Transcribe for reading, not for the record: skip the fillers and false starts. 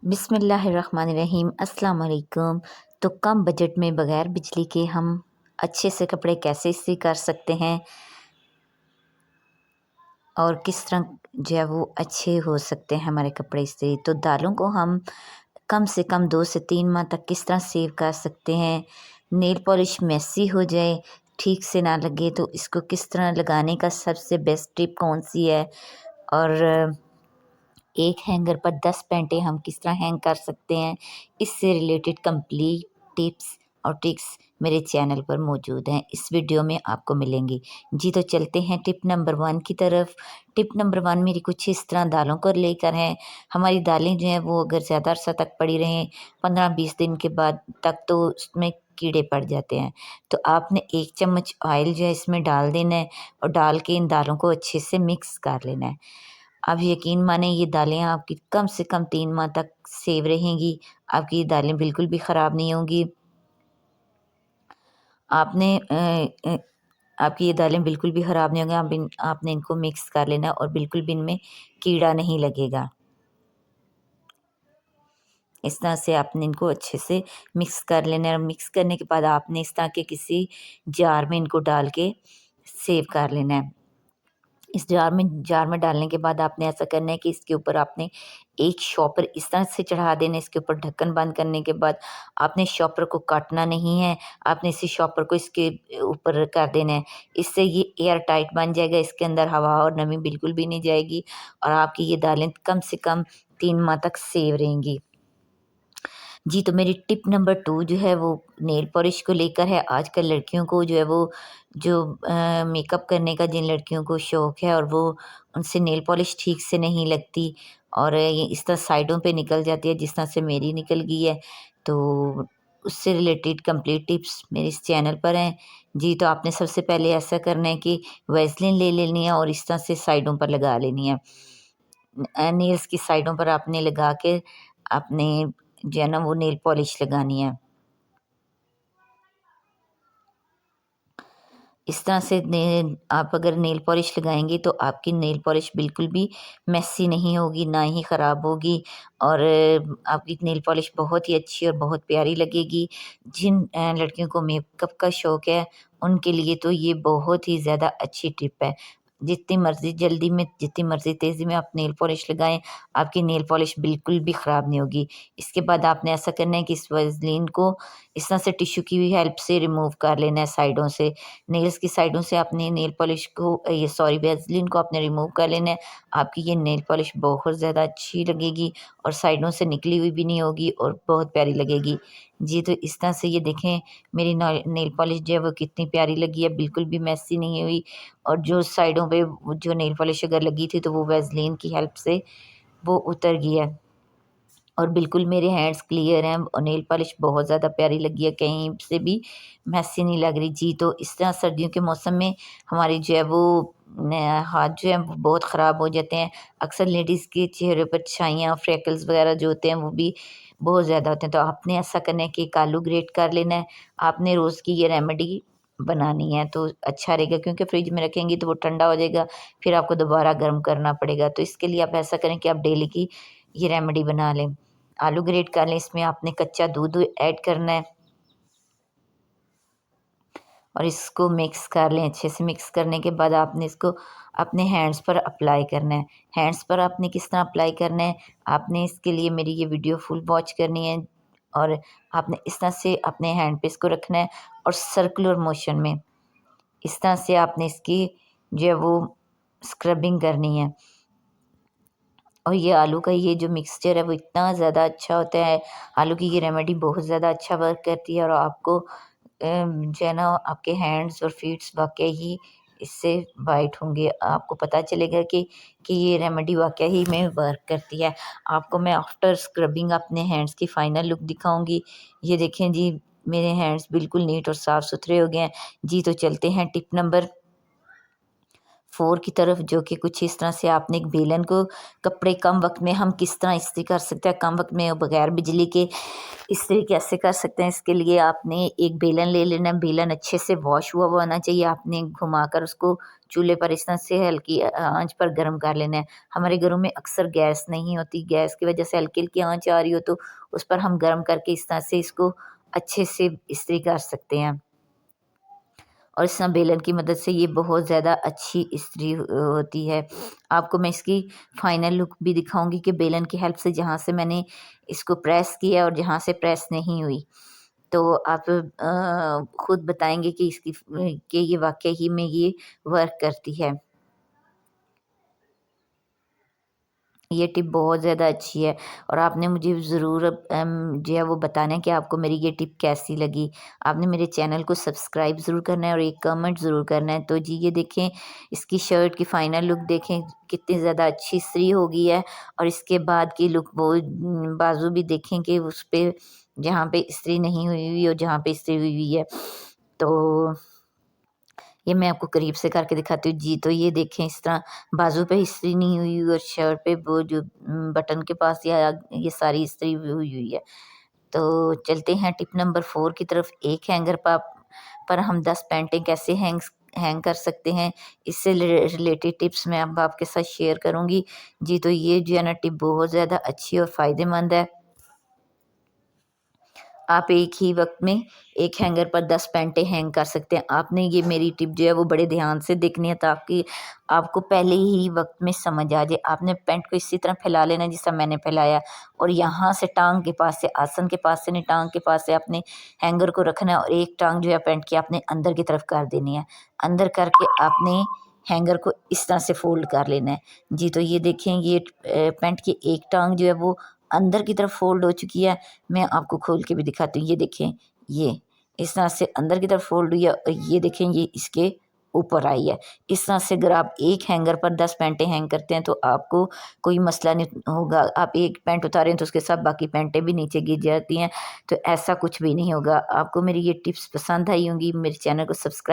बिस्मिल्लाहिर्रहमानिर्रहीम अस्सलाम वालेकुम। तो कम बजट में बग़ैर बिजली के हम अच्छे से कपड़े कैसे इस्त्री कर सकते हैं और किस तरह जो है वो अच्छे हो सकते हैं हमारे कपड़े इस्त्री। तो दालों को हम कम से कम 2 से 3 माह तक किस तरह सेव कर सकते हैं। नेल पॉलिश मेसी हो जाए, ठीक से ना लगे तो इसको किस तरह लगाने का सबसे बेस्ट टिप कौन-सी है और एक हैंगर पर 10 पैंटें हम किस तरह हैंग कर सकते हैं, इससे रिलेटेड कंप्लीट टिप्स और ट्रिक्स मेरे चैनल पर मौजूद हैं। इस वीडियो में आपको मिलेंगी। जी तो चलते हैं टिप नंबर 1 की तरफ। टिप नंबर 1 मेरी कुछ इस तरह दालों को लेकर है। हमारी दालें जो हैं वो अगर ज़्यादा अरसा तक पड़ी रहें, 15-20 दिन के बाद तक तो उसमें कीड़े पड़ जाते हैं। तो आपने 1 चम्मच ऑयल जो है इसमें डाल देना है और डाल के इन दालों को अच्छे से मिक्स कर लेना है। आप यकीन माने ये दालें आपकी कम से कम 3 माह तक सेव रहेंगी। आपकी ये दालें बिल्कुल भी ख़राब नहीं होंगी। आपने आपकी ये दालें बिल्कुल भी ख़राब नहीं होंगी। आपने इनको मिक्स कर लेना है और बिल्कुल भी इनमें कीड़ा नहीं लगेगा। इस तरह से आपने इनको अच्छे से मिक्स कर लेना है और मिक्स करने के बाद आपने इस तरह के किसी जार में इनको डाल के सेव कर लेना है। इस जार में डालने के बाद आपने ऐसा करना है कि इसके ऊपर आपने एक शॉपर इस तरह से चढ़ा देना है। इसके ऊपर ढक्कन बंद करने के बाद आपने शॉपर को काटना नहीं है। आपने इसी शॉपर को इसके ऊपर कर देना है। इससे ये एयर टाइट बन जाएगा। इसके अंदर हवा और नमी बिल्कुल भी नहीं जाएगी और आपकी ये दालें कम से कम 3 माह तक सेव रहेंगी। जी, तो मेरी टिप नंबर 2 जो है वो नेल पॉलिश को लेकर है। आजकल लड़कियों को जो है वो जो मेकअप करने का जिन लड़कियों को शौक है और वो उनसे नेल पॉलिश ठीक से नहीं लगती और ये इस तरह साइडों पे निकल जाती है जिस तरह से मेरी निकल गई है। तो उससे रिलेटेड कंप्लीट टिप्स मेरे इस चैनल पर हैं। जी, तो आपने सबसे पहले ऐसा करना है कि वैसलीन ले लेनी है और इस तरह से साइडों पर लगा लेनी है। नेल्स की साइडों पर आपने लगा के आपने जो है ना वो नेल पॉलिश लगानी है। इस तरह से ने आप अगर नेल पॉलिश लगाएँगे तो आपकी नेल पॉलिश बिल्कुल भी मेसी नहीं होगी, ना ही ख़राब होगी और आपकी नेल पॉलिश बहुत ही अच्छी और बहुत प्यारी लगेगी। जिन लड़कियों को मेकअप का शौक है, उनके लिए तो ये बहुत ही ज़्यादा अच्छी टिप है। जितनी मर्ज़ी जल्दी में, जितनी मर्ज़ी तेज़ी में आप नेल पॉलिश लगाएँ, आपकी नेल पॉलिश बिल्कुल भी ख़राब नहीं होगी। इसके बाद आपने ऐसा करना है कि इस वैसलीन को इस तरह से टिश्यू की भी हेल्प से रिमूव कर लेना है साइडों से। नेल्स की साइडों से अपने नेल पॉलिश को ये सॉरी वैसलीन को आपने रिमूव कर लेना है। आपकी ये नेल पॉलिश बहुत ज़्यादा अच्छी लगेगी और साइडों से निकली हुई भी नहीं होगी और बहुत प्यारी लगेगी। जी, तो इस तरह से ये देखें मेरी नेल पॉलिश जो है वो कितनी प्यारी लगी है, बिल्कुल भी मेसी नहीं हुई और जो साइडों पे वो जो नेल पॉलिश अगर लगी थी तो वो वैसलीन की हेल्प से वो उतर गई है। और बिल्कुल मेरे हैंड्स क्लियर हैं और नेल पॉलिश बहुत ज़्यादा प्यारी लगी है, कहीं से भी मेसी नहीं लग रही। जी, तो इस तरह सर्दियों के मौसम में हमारी जो है वो न हाथ जो हैं वो बहुत ख़राब हो जाते हैं। अक्सर लेडीज़ के चेहरे पर छाइयाँ, फ्रेकल्स वग़ैरह जो होते हैं वो भी बहुत ज़्यादा होते हैं। तो आपने ऐसा करना है कि एक आलू ग्रेट कर लेना है। आपने रोज़ की ये रेमेडी बनानी है तो अच्छा रहेगा क्योंकि फ्रिज में रखेंगी तो वो ठंडा हो जाएगा, फिर आपको दोबारा गर्म करना पड़ेगा। तो इसके लिए आप ऐसा करें कि आप डेली की ये रेमेडी बना लें। आलू ग्रेट कर लें, इसमें आपने कच्चा दूध ऐड करना है और इसको मिक्स कर लें। अच्छे से मिक्स करने के बाद आपने इसको अपने हैंड्स पर अप्लाई करना है। हैंड्स पर आपने किस तरह अप्लाई करना है, आपने इसके लिए मेरी ये वीडियो फुल वॉच करनी है और आपने इस तरह से अपने हैंड पे इसको रखना है और सर्कुलर मोशन में इस तरह से आपने इसकी जो है वो स्क्रबिंग करनी है। और ये आलू का ये जो मिक्सचर है वो इतना ज़्यादा अच्छा होता है, आलू की ये रेमेडी बहुत ज़्यादा अच्छा वर्क करती है और आपको जो है ना आपके हैंड्स और फीट्स वाक़ई ही इससे वाइट होंगे। आपको पता चलेगा कि ये रेमेडी वाक़ई ही में वर्क करती है। आपको मैं आफ्टर स्क्रबिंग अपने हैंड्स की फाइनल लुक दिखाऊँगी। ये देखें जी, मेरे हैंड्स बिल्कुल नीट और साफ़-सुथरे हो गए हैं। जी, तो चलते हैं टिप नंबर 4 की तरफ, जो कि कुछ इस तरह से आपने एक बेलन को कपड़े कम वक्त में हम किस तरह इस्त्री कर सकते हैं, कम वक्त में बगैर बिजली के इस्त्री कैसे कर सकते हैं। इसके लिए आपने एक बेलन ले लेना है। बेलन अच्छे से वॉश हुआ हुआ होना चाहिए। आपने घुमाकर उसको चूल्हे पर इस तरह से हल्की आंच पर गर्म कर लेना है। हमारे घरों में अक्सर गैस नहीं होती, गैस की वजह से हल्की हल्की आंच आ रही हो तो उस पर हम गर्म करके इस तरह से इसको अच्छे से इस्त्री कर सकते हैं। और इस बेलन की मदद से ये बहुत ज़्यादा अच्छी इस्त्री होती है। आपको मैं इसकी फाइनल लुक भी दिखाऊँगी कि बेलन की हेल्प से जहाँ से मैंने इसको प्रेस किया और जहाँ से प्रेस नहीं हुई। तो आप खुद बताएँगे कि कि ये वाक़ई ही में ये वर्क करती है। ये टिप बहुत ज़्यादा अच्छी है और आपने मुझे ज़रूर जो है वो बताना है कि आपको मेरी ये टिप कैसी लगी। आपने मेरे चैनल को सब्सक्राइब ज़रूर करना है और एक कमेंट ज़रूर करना है। तो जी ये देखें, इसकी शर्ट की फ़ाइनल लुक देखें, कितनी ज़्यादा अच्छी इस्त्री हो गई है। और इसके बाद की लुक वो बाजू भी देखें कि उस पे जहाँ पे इस्त्री नहीं हुई हुई और जहाँ पे इस्त्री हुई हुई है। तो ये मैं आपको करीब से करके दिखाती हूँ। जी, तो ये देखें, इस तरह बाजू पे इस्त्री नहीं हुई और शर्ट पे वो जो बटन के पास ये सारी इस्त्री हुई हुई है। तो चलते हैं टिप नंबर 4 की तरफ। एक हैंगर पर हम 10 पैंटें कैसे हैंग कर सकते हैं, इससे रिलेटेड टिप्स मैं अब आपके साथ शेयर करूँगी। जी, तो ये जो है ना टिप बहुत ज़्यादा अच्छी और फ़ायदेमंद है। आप एक ही वक़्त में एक हैंगर पर 10 पैंटें हैंग कर सकते हैं। आपने ये मेरी टिप जो है वो बड़े ध्यान से देखनी है ताकि आपको पहले ही वक़्त में समझ आ जाए। आपने पैंट को इसी तरह फैला लेना जिस तरह मैंने फैलाया और यहाँ से टाँग के पास से, आसन के पास से नहीं, टाँग के पास से आपने हैंगर को रखना है और एक टाँग जो है पैंट की आपने अंदर की तरफ कर देनी है। अंदर करके आपने हैंगर को इस तरह से फ़ोल्ड कर लेना है। जी, तो ये देखें, ये पैंट की एक टाँग जो है वो अंदर की तरफ फ़ोल्ड हो चुकी है। मैं आपको खोल के भी दिखाती हूँ। ये देखें, ये इस तरह से अंदर की तरफ फ़ोल्ड हुई है और ये देखें ये इसके ऊपर आई है। इस तरह से अगर आप एक हैंगर पर 10 पैंटें हैंग करते हैं तो आपको कोई मसला नहीं होगा। आप एक पैंट उतारें तो उसके साथ बाकी पैंटें भी नीचे गिर जाती हैं, तो ऐसा कुछ भी नहीं होगा। आपको मेरी ये टिप्स पसंद आई होंगी, मेरे चैनल को सब्सक्राइब